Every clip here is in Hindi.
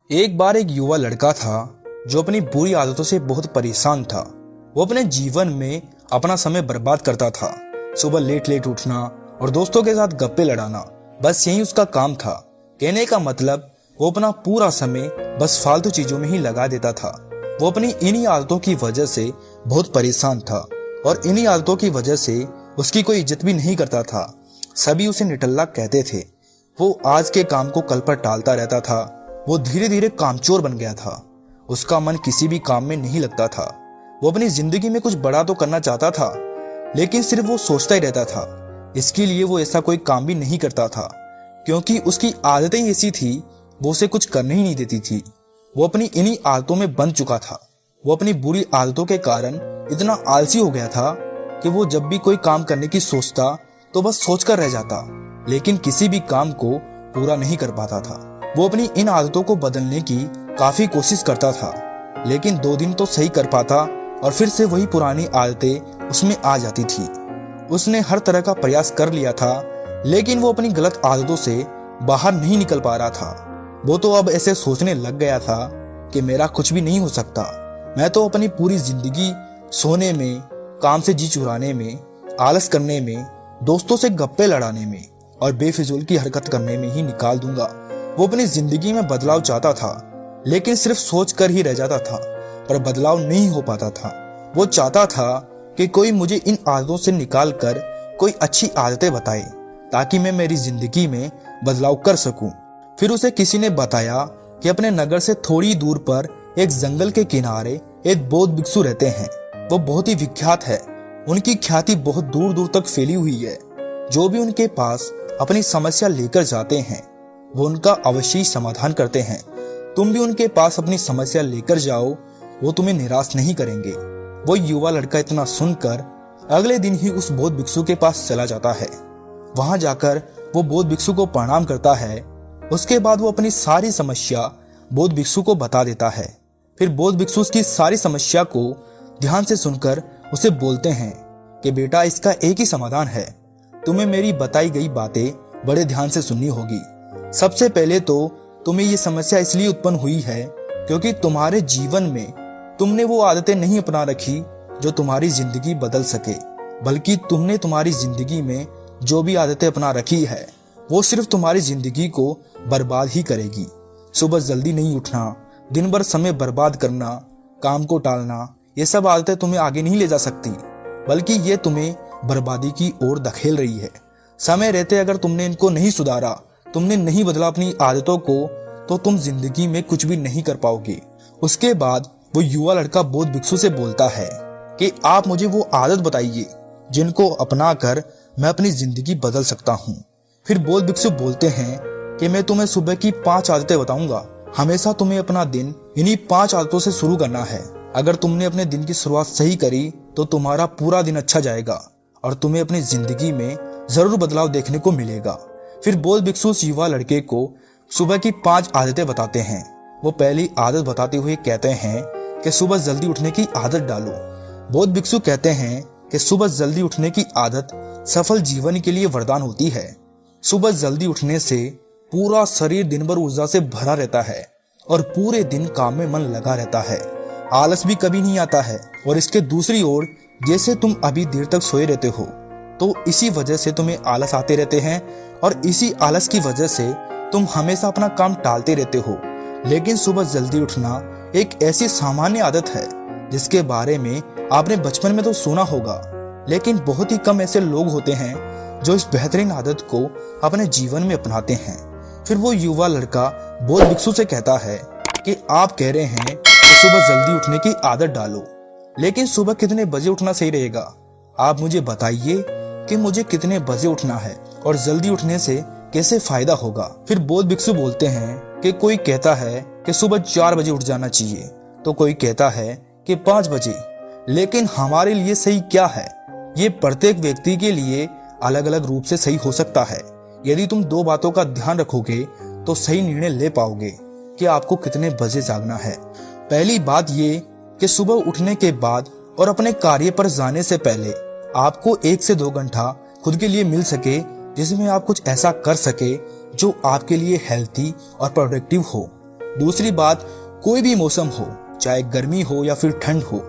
एक बार एक युवा लड़का था जो अपनी बुरी आदतों से बहुत परेशान था। वो अपने जीवन में अपना समय बर्बाद करता था। सुबह लेट लेट उठना और दोस्तों के साथ गप्पे लड़ाना, बस यही उसका काम था। कहने का मतलब वो अपना पूरा समय बस फालतू चीजों में ही लगा देता था। वो अपनी इन्हीं आदतों की वजह से बहुत परेशान था और इन्हीं आदतों की वजह से उसकी कोई इज्जत भी नहीं करता था। सभी उसे निठल्ला कहते थे। वो आज के काम को कल पर टालता रहता था। वो धीरे धीरे कामचोर बन गया था। उसका मन किसी भी काम में नहीं लगता था। वो अपनी जिंदगी में कुछ बड़ा तो करना चाहता था, लेकिन सिर्फ वो सोचता ही रहता था। इसके लिए वो ऐसा कोई काम भी नहीं करता था, क्योंकि उसकी आदतें ही ऐसी थी, वो उसे कुछ करने ही नहीं देती थी। वो अपनी इन्हीं आदतों में बंध चुका था। वो अपनी बुरी आदतों के कारण इतना आलसी हो गया था कि वो जब भी कोई काम करने की सोचता तो बस सोचकर रह जाता, लेकिन किसी भी काम को पूरा नहीं कर पाता था। वो अपनी इन आदतों को बदलने की काफी कोशिश करता था, लेकिन 2 दिन तो सही कर पाता और फिर से वही पुरानी आदतें उसमें आ जाती थी। उसने हर तरह का प्रयास कर लिया था, लेकिन वो अपनी गलत आदतों से बाहर नहीं निकल पा रहा था। वो तो अब ऐसे सोचने लग गया था कि मेरा कुछ भी नहीं हो सकता। मैं तो अपनी पूरी जिंदगी सोने में, काम से जी चुराने में, आलस करने में, दोस्तों से गप्पे लड़ाने में और बेफिजूल की हरकत करने में ही निकाल दूंगा। वो अपनी जिंदगी में बदलाव चाहता था, लेकिन सिर्फ सोच कर ही रह जाता था, पर बदलाव नहीं हो पाता था। वो चाहता था कि कोई मुझे इन आदतों से निकाल कर कोई अच्छी आदतें बताए, ताकि मैं मेरी जिंदगी में बदलाव कर सकूं। फिर उसे किसी ने बताया कि अपने नगर से थोड़ी दूर पर एक जंगल के किनारे एक बौद्ध भिक्षु रहते हैं। वो बहुत ही विख्यात है। उनकी ख्याति बहुत दूर दूर तक फैली हुई है। जो भी उनके पास अपनी समस्या लेकर जाते हैं, वो उनका अवश्य समाधान करते हैं। तुम भी उनके पास अपनी समस्या लेकर जाओ, वो तुम्हें निराश नहीं करेंगे। वो युवा लड़का इतना सुनकर अगले दिन ही उस बौद्ध भिक्षु के पास चला जाता है। वहां जाकर वो बौद्ध भिक्षु को प्रणाम करता है। उसके बाद वो अपनी सारी समस्या बौद्ध भिक्षु को बता देता है। फिर बौद्ध भिक्षु उसकी सारी समस्या को ध्यान से सुनकर उसे बोलते हैं कि बेटा, इसका एक ही समाधान है। तुम्हें मेरी बताई गई बातें बड़े ध्यान से सुननी होगी। सबसे पहले तो तुम्हें ये समस्या इसलिए उत्पन्न हुई है क्योंकि तुम्हारे जीवन में तुमने वो आदतें नहीं अपना रखी जो तुम्हारी जिंदगी बदल सके, बल्कि तुमने तुम्हारी जिंदगी में जो भी आदतें अपना रखी है वो सिर्फ तुम्हारी जिंदगी को बर्बाद ही करेगी। सुबह जल्दी नहीं उठना, दिन भर समय बर्बाद करना, काम को टालना, ये सब आदतें तुम्हें आगे नहीं ले जा सकती, बल्कि ये तुम्हें बर्बादी की ओर धकेल रही है। समय रहते अगर तुमने इनको नहीं सुधारा, तुमने नहीं बदला अपनी आदतों को, तो तुम जिंदगी में कुछ भी नहीं कर पाओगे। उसके बाद वो युवा लड़का बौद्ध भिक्षु से बोलता है कि आप मुझे वो आदत बताइए जिनको अपना कर मैं अपनी जिंदगी बदल सकता हूँ। फिर बौद्ध भिक्षु बोलते हैं कि मैं तुम्हें सुबह की 5 आदतें बताऊंगा। हमेशा तुम्हें अपना दिन इन्हीं 5 आदतों से शुरू करना है। अगर तुमने अपने दिन की शुरुआत सही करी तो तुम्हारा पूरा दिन अच्छा जाएगा और तुम्हें अपनी जिंदगी में जरूर बदलाव देखने को मिलेगा। फिर बौद्ध भिक्षु उस युवा लड़के को सुबह की 5 आदतें बताते हैं। वो पहली आदत बताते हुए कहते हैं कि सुबह जल्दी उठने की आदत डालो। बौद्ध भिक्षु कहते हैं कि सुबह जल्दी उठने की आदत सफल जीवन के लिए वरदान होती है। सुबह जल्दी उठने से पूरा शरीर दिन भर ऊर्जा से भरा रहता है और पूरे दिन काम में मन लगा रहता है। आलस भी कभी नहीं आता है। और इसके दूसरी ओर, जैसे तुम अभी देर तक सोए रहते हो, तो इसी वजह से तुम्हें आलस आते रहते हैं और इसी आलस की वजह से तुम हमेशा अपना काम टालते रहते हो। लेकिन सुबह जल्दी उठना एक ऐसी सामान्य आदत है जिसके बारे में आपने बचपन में तो सुना होगा, लेकिन बहुत ही कम ऐसे लोग होते हैं जो इस बेहतरीन आदत को अपने जीवन में अपनाते हैं। फिर वो युवा लड़का बौद्ध भिक्षु से कहता है कि आप कह रहे हैं कि सुबह जल्दी उठने की आदत डालो, लेकिन सुबह कितने बजे उठना सही रहेगा? आप मुझे बताइए कि मुझे कितने बजे उठना है और जल्दी उठने से कैसे फायदा होगा। फिर बौद्ध भिक्षु बोलते हैं कि कोई कहता है कि सुबह 4 बजे उठ जाना चाहिए, तो कोई कहता है कि 5 बजे। लेकिन हमारे लिए सही क्या है, ये प्रत्येक व्यक्ति के लिए अलग अलग रूप से सही हो सकता है। यदि तुम 2 बातों का ध्यान रखोगे तो सही निर्णय ले पाओगे कि आपको कितने बजे जागना है। पहली बात ये कि सुबह उठने के बाद और अपने कार्य पर जाने से पहले आपको 1 से 2 घंटा खुद के लिए मिल सके, जिसमें आप कुछ ऐसा कर सके जो आपके लिए हेल्थी और प्रोडक्टिव हो। दूसरी बात, कोई भी मौसम हो, चाहे गर्मी हो या फिर ठंड हो,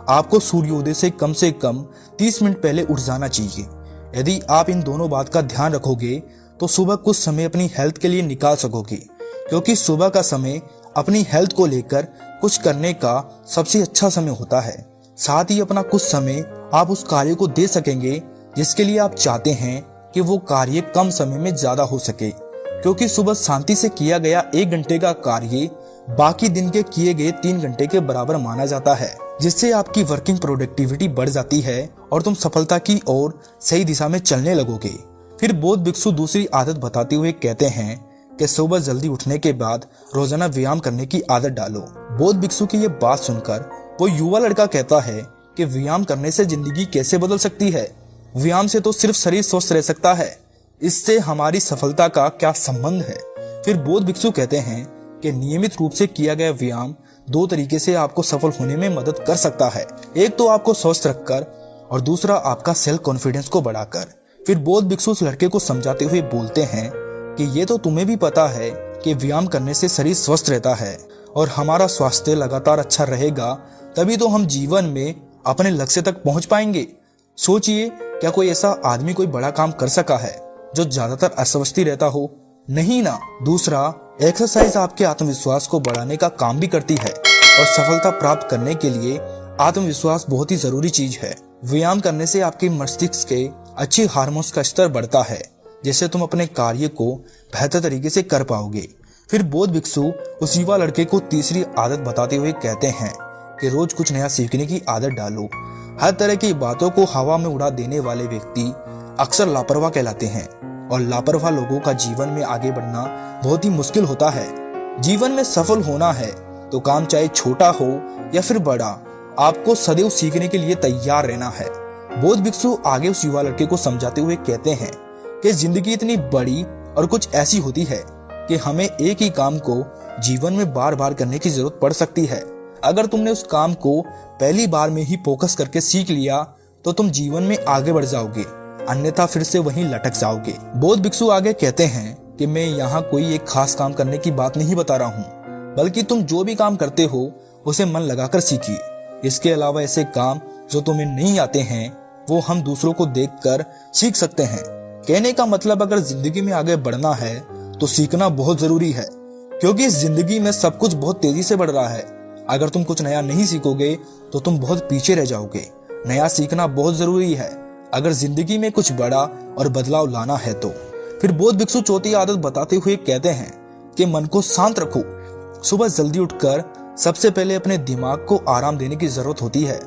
आपको सूर्योदय से कम 30 मिनट पहले उठ जाना चाहिए। यदि आप इन दोनों बात का ध्यान रखोगे तो सुबह कुछ समय अपनी हेल्थ के लिए निकाल सकोगे, क्योंकि सुबह का समय अपनी हेल्थ को लेकर कुछ करने का सबसे अच्छा समय होता है। साथ ही अपना कुछ समय आप उस कार्य को दे सकेंगे जिसके लिए आप चाहते हैं कि वो कार्य कम समय में ज्यादा हो सके, क्योंकि सुबह शांति से किया गया 1 घंटे का कार्य बाकी दिन के किए गए 3 घंटे के बराबर माना जाता है, जिससे आपकी वर्किंग प्रोडक्टिविटी बढ़ जाती है और तुम सफलता की ओर सही दिशा में चलने लगोगे। फिर बौद्ध भिक्षु दूसरी आदत बताते हुए कहते हैं कि सुबह जल्दी उठने के बाद रोजाना व्यायाम करने की आदत डालो। बौद्ध भिक्षु की ये बात सुनकर वो युवा लड़का कहता है कि व्यायाम करने से जिंदगी कैसे बदल सकती है? व्यायाम से तो सिर्फ शरीर स्वस्थ रह सकता है, इससे हमारी सफलता का क्या संबंध है? फिर बौद्ध भिक्षु कहते हैं कि नियमित रूप से किया गया व्यायाम 2 तरीके से आपको सफल होने में मदद कर सकता है। एक तो आपको स्वस्थ रखकर और दूसरा आपका सेल्फ कॉन्फिडेंस को बढ़ाकर। फिर बौद्ध भिक्षु उस लड़के को समझाते हुए बोलते हैं कि ये तो तुम्हें भी पता है कि व्यायाम करने से शरीर स्वस्थ रहता है और हमारा स्वास्थ्य लगातार अच्छा रहेगा, तभी तो हम जीवन में अपने लक्ष्य तक पहुंच पाएंगे। सोचिए, क्या कोई ऐसा आदमी कोई बड़ा काम कर सका है जो ज्यादातर अस्वस्थ रहता हो? नहीं ना। दूसरा, एक्सरसाइज आपके आत्मविश्वास को बढ़ाने का काम भी करती है और सफलता प्राप्त करने के लिए आत्मविश्वास बहुत ही जरूरी चीज है। व्यायाम करने से आपके मस्तिष्क के अच्छे हार्मोन्स का स्तर बढ़ता है, जिससे तुम अपने कार्य को बेहतर तरीके से कर पाओगे। फिर बौद्ध भिक्षु उस युवा लड़के को तीसरी आदत बताते हुए कहते हैं कि रोज कुछ नया सीखने की आदत डालो। हर तरह की बातों को हवा में उड़ा देने वाले व्यक्ति अक्सर लापरवाह कहलाते हैं और लापरवाह लोगों का जीवन में आगे बढ़ना बहुत ही मुश्किल होता है। जीवन में सफल होना है तो काम चाहे छोटा हो या फिर बड़ा, आपको सदैव सीखने के लिए तैयार रहना है। बौद्ध भिक्षु आगे उस युवा लड़के को समझाते हुए कहते हैं कि जिंदगी इतनी बड़ी और कुछ ऐसी होती है कि हमें एक ही काम को जीवन में बार बार करने की जरूरत पड़ सकती है। अगर तुमने उस काम को पहली बार में ही फोकस करके सीख लिया तो तुम जीवन में आगे बढ़ जाओगे, अन्यथा फिर से वहीं लटक जाओगे। बौद्ध भिक्षु आगे कहते हैं कि मैं यहाँ कोई एक खास काम करने की बात नहीं बता रहा हूँ, बल्कि तुम जो भी काम करते हो उसे मन लगाकर सीखिए। इसके अलावा ऐसे काम जो तुम्हें नहीं आते हैं वो हम दूसरों को देखकर सीख सकते हैं। कहने का मतलब, अगर जिंदगी में आगे बढ़ना है तो सीखना बहुत जरूरी है, क्योंकि इस जिंदगी में सब कुछ बहुत तेजी से बढ़ रहा है। अगर तुम कुछ नया नहीं सीखोगे तो तुम बहुत पीछे रह जाओगे। नया सीखना बहुत जरूरी है अगर जिंदगी में कुछ बड़ा और बदलाव लाना है तो। फिर बौद्ध भिक्षु चौथी आदत बताते हुए कहते हैं कि मन को शांत रखो। सुबह जल्दी उठकर सबसे पहले अपने दिमाग को आराम देने की जरूरत होती है।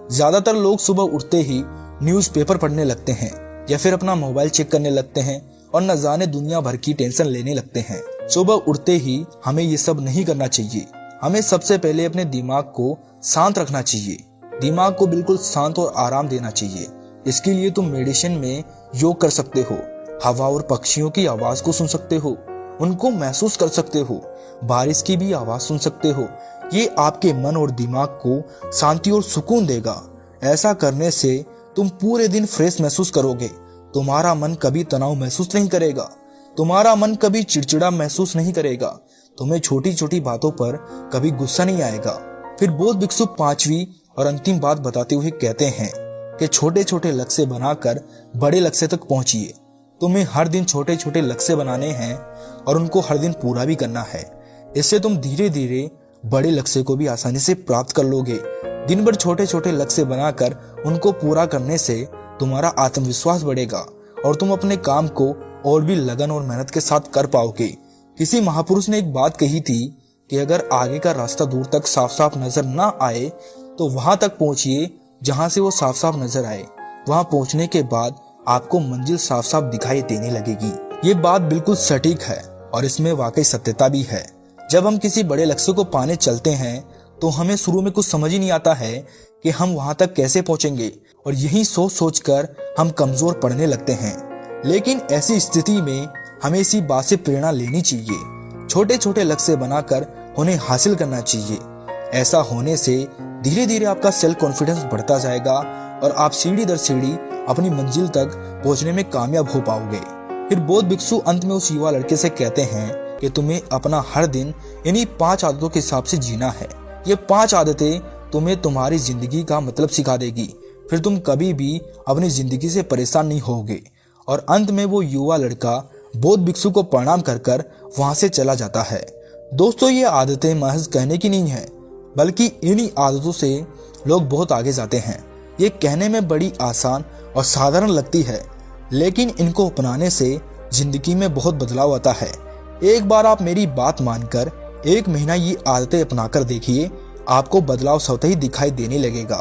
ज्यादातर लोग सुबह उठते ही न्यूज़पेपर पढ़ने लगते हैं या फिर अपना मोबाइल चेक करने लगते हैं और न जाने दुनिया भर की टेंशन लेने लगते हैं। सुबह उठते ही हमें ये सब नहीं करना चाहिए। हमें सबसे पहले अपने दिमाग को शांत रखना चाहिए। दिमाग को बिल्कुल शांत और आराम देना चाहिए। इसके लिए तुम मेडिटेशन में योग कर सकते हो, हवा और पक्षियों की आवाज को सुन सकते हो, उनको महसूस कर सकते हो, बारिश की भी आवाज सुन सकते हो। ये आपके मन और दिमाग को शांति और सुकून देगा। ऐसा करने से तुम पूरे दिन फ्रेश महसूस करोगे। तुम्हारा मन कभी तनाव महसूस नहीं करेगा, तुम्हारा मन कभी चिड़चिड़ा महसूस नहीं करेगा, तुम्हें छोटी छोटी बातों पर कभी गुस्सा नहीं आएगा। फिर बौद्ध भिक्षु पांचवी और अंतिम बात बताते हुए कहते हैं कि छोटे छोटे लक्ष्य बनाकर बड़े लक्ष्य तक पहुंचिए। तुम्हें हर दिन छोटे छोटे लक्ष्य बनाने हैं और उनको हर दिन पूरा भी करना है। इससे तुम धीरे धीरे बड़े लक्ष्य को भी आसानी से प्राप्त कर लोगे। दिन भर छोटे छोटे लक्ष्य बनाकर उनको पूरा करने से तुम्हारा आत्मविश्वास बढ़ेगा और तुम अपने काम को और भी लगन और मेहनत के साथ कर पाओगे। किसी महापुरुष ने एक बात कही थी कि अगर आगे का रास्ता दूर तक साफ साफ नजर ना आए तो वहां तक पहुंचिए जहां से वो साफ साफ नजर आए। वहां पहुंचने के बाद आपको मंजिल साफ साफ दिखाई देने लगेगी। ये बात बिल्कुल सटीक है और इसमें वाकई सत्यता भी है। जब हम किसी बड़े लक्ष्य को पाने चलते हैं तो हमें शुरू में कुछ समझ ही नहीं आता है कि हम वहां तक कैसे पहुंचेंगे और यही सोच सोच कर हम कमजोर पड़ने लगते हैं। लेकिन ऐसी स्थिति में हमें इसी बात से प्रेरणा लेनी चाहिए, छोटे छोटे लक्ष्य बनाकर उन्हें हासिल करना चाहिए। ऐसा होने से धीरे धीरे आपका सेल्फ कॉन्फिडेंस बढ़ता जाएगा और आप सीढ़ी दर सीढ़ी अपनी मंजिल तक पहुंचने में कामयाब हो पाओगे। फिर बौद्ध भिक्षु अंत में उस युवा लड़के से कहते हैं कि तुम्हें अपना हर दिन इन्हीं 5 आदतों के हिसाब से जीना है। ये 5 आदतें तुम्हें तुम्हारी जिंदगी का मतलब सिखा देगी। फिर तुम कभी भी अपनी जिंदगी से परेशान नहीं होगे। और अंत में वो युवा लड़का बौद्ध भिक्षु को प्रणाम कर कर वहां से चला जाता है। दोस्तों, ये आदतें महज कहने की नहीं है, बल्कि इन्हीं आदतों से लोग बहुत आगे जाते हैं। ये कहने में बड़ी आसान और साधारण लगती है, लेकिन इनको अपनाने से जिंदगी में बहुत बदलाव आता है। एक बार आप मेरी बात मानकर 1 महीना ये आदतें अपनाकर देखिए, आपको बदलाव स्वतः ही दिखाई देने लगेगा।